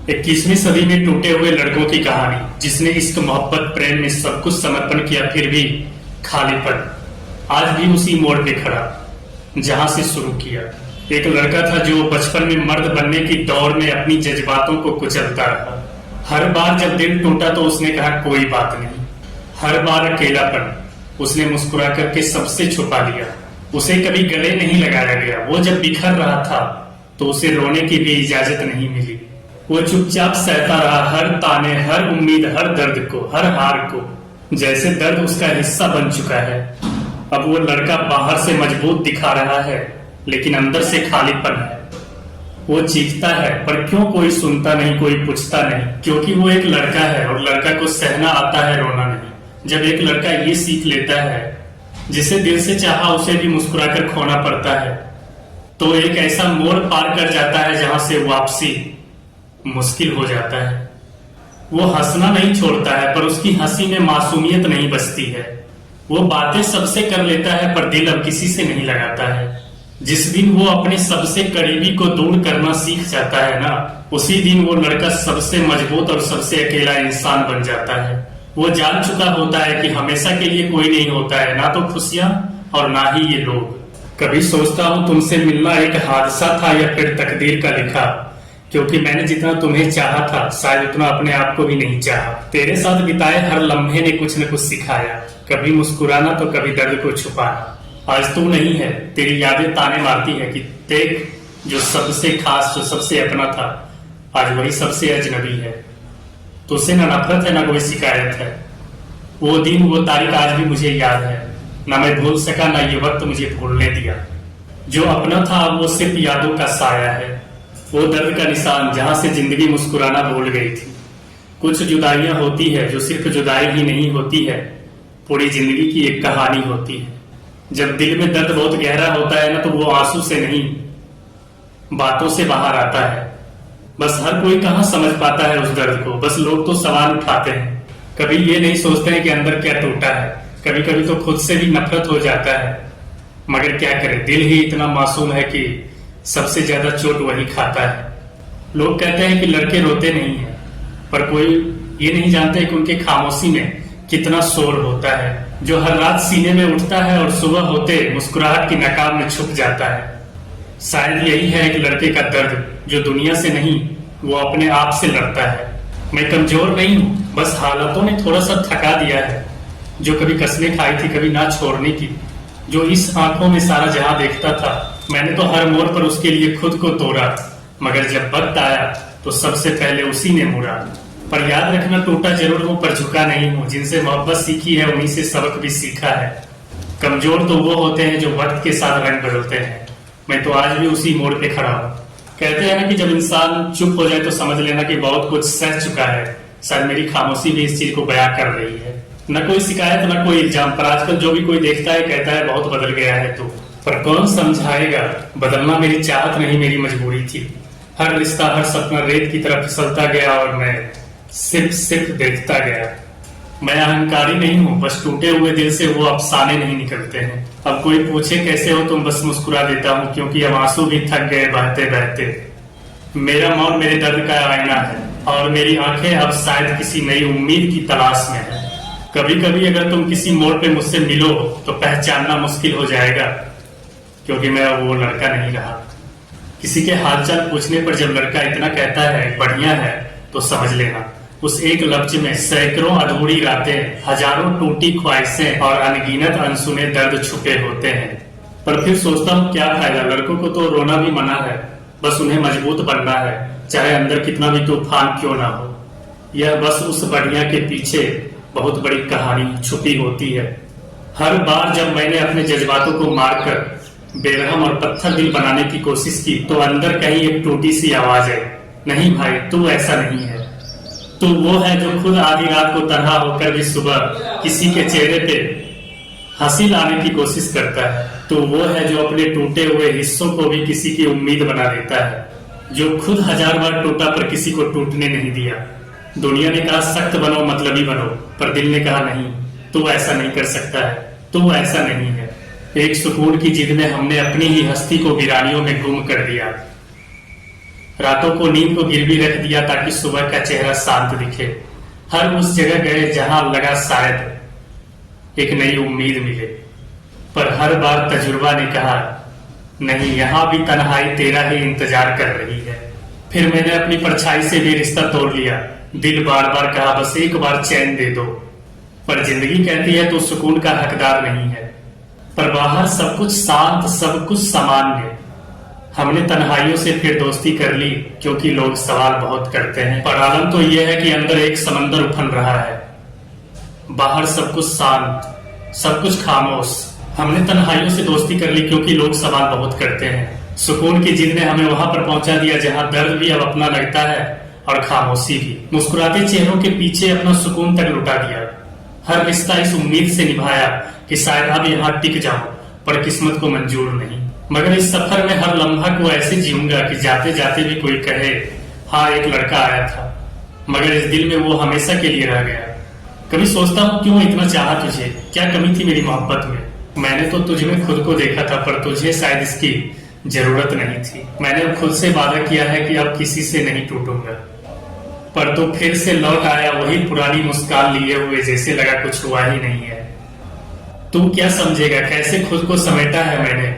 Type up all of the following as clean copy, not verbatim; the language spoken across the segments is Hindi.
21वीं सदी में टूटे हुए लड़कों की कहानी, जिसने इश्क मोहब्बत प्रेम में सब कुछ समर्पण किया, फिर भी खालीपन आज भी उसी मोड़ पे खड़ा जहां से शुरू किया। एक लड़का था जो बचपन में मर्द बनने की दौड़ में अपनी जज्बातों को कुचलता रहा। हर बार जब दिल टूटा तो उसने कहा कोई बात नहीं। हर बार अकेलापन उसने मुस्कुरा करके सबसे छुपा लिया। उसे कभी गले नहीं लगाया गया। वो जब बिखर रहा था तो उसे रोने की भी इजाजत नहीं मिली। वो चुपचाप सहता रहा हर ताने, हर उम्मीद, हर दर्द को, हर हार को, जैसे दर्द उसका हिस्सा बन चुका है। अब वो लड़का बाहर से मजबूत दिखा रहा है, लेकिन अंदर से खालीपन है। वो चीखता है पर क्यों कोई सुनता नहीं, कोई पूछता नहीं, क्योंकि वो एक लड़का है और लड़का को सहना आता है, रोना नहीं। जब एक लड़का ये सीख लेता है, जिसे दिल से चाहा उसे भी मुस्कुराकर खोना पड़ता है, तो एक ऐसा मोड़ पार कर जाता है जहां से वापसी मुश्किल हो जाता है। वो हंसना नहीं छोड़ता है, पर उसकी हंसी में मासूमियत नहीं बचती है। वो बातें सबसे कर लेता है, पर दिल अब किसी से नहीं लगाता है। जिस दिन वो अपने सबसे करीबी को दूर करना सीख जाता है ना, उसी दिन वो लड़का सबसे मजबूत और सबसे अकेला इंसान बन जाता है। वो जान चुका होता है कि हमेशा के लिए कोई नहीं होता है, ना तो खुशियां और ना ही ये लोग। कभी सोचता हूँ तुमसे मिलना एक हादसा था या फिर तकदीर का लिखा, क्योंकि मैंने जितना तुम्हें चाहा था शायद उतना अपने आप को भी नहीं चाहा। तेरे साथ बिताए हर लम्हे ने कुछ न कुछ सिखाया, कभी मुस्कुराना तो कभी दर्द को छुपाना। आज तू नहीं है, तेरी यादें ताने मारती है कि देख, जो सबसे खास, जो सबसे अपना था, आज वही सबसे अजनबी है। तुझसे ना नफरत है ना कोई शिकायत है। वो दिन वो तारीख आज भी मुझे याद है, ना मैं भूल सका ना ये वक्त मुझे भूलने दिया। जो अपना था वो सिर्फ यादों का साया है, वो दर्द का निशान जहां से जिंदगी मुस्कुराना भूल गई थी। कुछ जुदाइयां होती है जो सिर्फ जुदाई ही नहीं होती है, पूरी जिंदगी की एक कहानी होती है। जब दिल में दर्द बहुत गहरा होता है ना, तो वो आंसू से नहीं बातों से बाहर आता है। बस हर कोई कहाँ समझ पाता है उस दर्द को, बस लोग तो सवाल उठाते हैं। कभी ये नहीं सोचते हैं कि अंदर क्या टूटा है। कभी कभी तो खुद से भी नफरत हो जाता है, मगर क्या करें, दिल ही इतना मासूम है कि सबसे ज्यादा चोट वही खाता है। लोग कहते हैं कि लड़के रोते नहीं हैं, पर कोई ये नहीं जानते कि उनके खामोशी में कितना शोर होता है, जो हर रात सीने में उठता है और सुबह होते मुस्कुराहट की नकाब में छुप जाता है। शायद यही है एक लड़के का दर्द, जो दुनिया से नहीं, वो अपने आप से लड़ता है। मैं कमजोर नहीं हूँ, बस हालातों ने थोड़ा सा थका दिया है। जो कभी कसमें खाई थी कभी ना छोड़ने की, जो इस आंखों में सारा जहां देखता था, मैंने तो हर मोड़ पर उसके लिए खुद को तोड़ा, मगर जब वक्त आया तो सबसे पहले उसी ने मुड़ा। पर याद रखना, टूटा जरूर हूं पर झुका नहीं हूं। जिनसे मोहब्बत सीखी है उन्हीं से सबक भी सीखा है। कमजोर तो वो होते हैं जो वक्त के साथ रंग बदलते हैं। मैं तो आज भी उसी मोड़ पे खड़ा हूँ। कहते हैं ना कि जब इंसान चुप हो जाए तो समझ लेना कि बहुत कुछ सह चुका है। शायद मेरी खामोशी भी इस चीज को बयां कर रही है। न कोई शिकायत न कोई इल्जाम, पर आजकल जो भी कोई देखता है कहता है बहुत बदल गया है तू। पर कौन समझाएगा, बदलना मेरी चाहत नहीं मेरी मजबूरी थी। हर रिश्ता, हर सपना रेत की तरफ फिसलता गया और मैं सिर्फ देखता गया। मैं अहंकारी नहीं हूँ, बस टूटे हुए दिल से वो अफसाने नहीं निकलते हैं। अब कोई पूछे कैसे हो तुम, बस मुस्कुरा देता हूँ, क्योंकि अब आंसू भी थक गए बहते बहते। मेरा मौन मेरे दर्द का आईना है और मेरी आंखें अब शायद किसी नई उम्मीद की तलाश में है। कभी कभी अगर तुम किसी मोड़ पे मुझसे मिलो तो पहचानना मुश्किल हो जाएगा, क्योंकि मैं अब वो लड़का नहीं रहा। किसी के हालचाल पूछने पर जब लड़का इतना कहता है बढ़िया है, तो समझ लेना उस एक लफ्ज में सैकड़ों अधूरी रातें, हजारों टूटी ख्वाहिशें और अनगिनत अनसुने दर्द छुपे होते हैं। पर फिर सोचता हूँ क्या फायदा, लड़कों को तो रोना भी मना है, बस उन्हें मजबूत बनना है, चाहे अंदर कितना भी तूफान क्यों ना हो। यह बस उस बढ़िया के पीछे बहुत बड़ी कहानी छुपी होती है। हर बार जब मैंने अपने जज्बातों को मारकर बेरहम और पत्थर दिल बनाने की कोशिश की, तो अंदर कहीं एक टूटी सी आवाज है, नहीं भाई तू ऐसा नहीं है। तू वो है जो खुद आधी रात को तन्हा होकर भी सुबह किसी के चेहरे पे हंसी लाने की कोशिश करता है। तू वो है जो अपने टूटे हुए हिस्सों को भी किसी की उम्मीद बना देता है, जो खुद हजार बार टूटा पर किसी को टूटने नहीं दिया। दुनिया ने कहा सख्त बनो, मतलबी बनो, पर दिल ने कहा नहीं, तू ऐसा नहीं कर सकता है, तू ऐसा नहीं है। एक सुकून की जिद में हमने अपनी ही हस्ती को वीरानियों में गुम कर दिया। रातों को नींद को गिरवी रख दिया ताकि सुबह का चेहरा शांत दिखे। हर उस जगह गए जहां लगा शायद एक नई उम्मीद मिले, पर हर बार तजुर्बा ने कहा नहीं, यहां भी तन्हाई तेरा ही इंतजार कर रही है। फिर मैंने अपनी परछाई से भी रिश्ता तोड़ लिया। दिल बार बार कहा बस एक बार चैन दे दो, पर जिंदगी कहती है तो सुकून का हकदार नहीं है। पर बाहर सब कुछ शांत, सब कुछ सामान्य। हमने तन्हाइयों से फिर दोस्ती कर ली क्योंकि लोग सवाल बहुत करते हैं, पर आलम तो यह है कि अंदर एक समंदर उफन रहा है। बाहर सब कुछ शांत, सब कुछ खामोश। हमने तन्हाइयों से दोस्ती कर ली क्योंकि लोग सवाल बहुत करते हैं। सुकून की जिद ने हमें वहां पर पहुंचा दिया जहां दर्द भी अब अपना लगता है और खामोशी भी। मुस्कुराते चेहरों के पीछे अपना सुकून तक लुटा दिया। हर रिश्ता इस उम्मीद से निभाया कि शायद अब यहाँ टिक जाऊं, पर किस्मत को मंजूर नहीं। मगर इस सफर में हर लम्हा को ऐसे जीऊंगा कि जाते जाते भी कोई कहे हाँ एक लड़का आया था, मगर इस दिल में वो हमेशा के लिए रह गया। कभी सोचता हूँ क्यों इतना चाहा तुझे, क्या कमी थी मेरी मोहब्बत में। मैंने तो तुझ में खुद को देखा था, पर तुझे शायद इसकी जरूरत नहीं थी। मैंने खुद से वादा किया है कि अब किसी से नहीं टूटूंगा, पर तो फिर से लौट आया वही पुरानी मुस्कान लिए हुए, जैसे लगा कुछ हुआ ही नहीं है। तू क्या समझेगा कैसे खुद को समेटा है मैंने।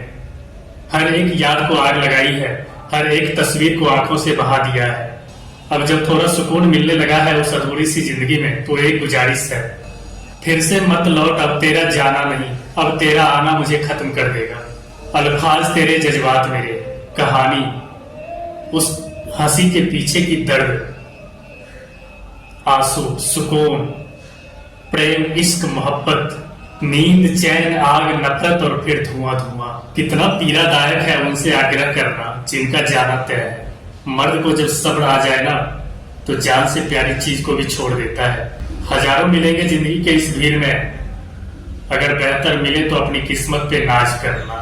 हर एक याद को आग लगाई है, हर एक तस्वीर को आंखों से बहा दिया है। अब जब थोड़ा सुकून मिलने लगा है उस अधूरी सी जिंदगी में, तो एक गुजारिश है, फिर से मत लौट। अब तेरा जाना नहीं, अब तेरा आना मुझे खत्म कर देगा। अल्फाज तेरे, जज्बात मेरे, कहानी उस हंसी के पीछे की दर्द, आंसू, सुकून, प्रेम, इश्क, मोहब्बत, नींद, चैन, आग, नफरत और फिर धुआं धुआं। कितना पीड़ादायक है उनसे आग्रह करना जिनका जाना तय है। मर्द को जब सब्र आ जाए ना, तो जान से प्यारी चीज को भी छोड़ देता है। हजारों मिलेंगे जिंदगी के इस भीड़ में, अगर बेहतर मिले तो अपनी किस्मत पे नाज करना।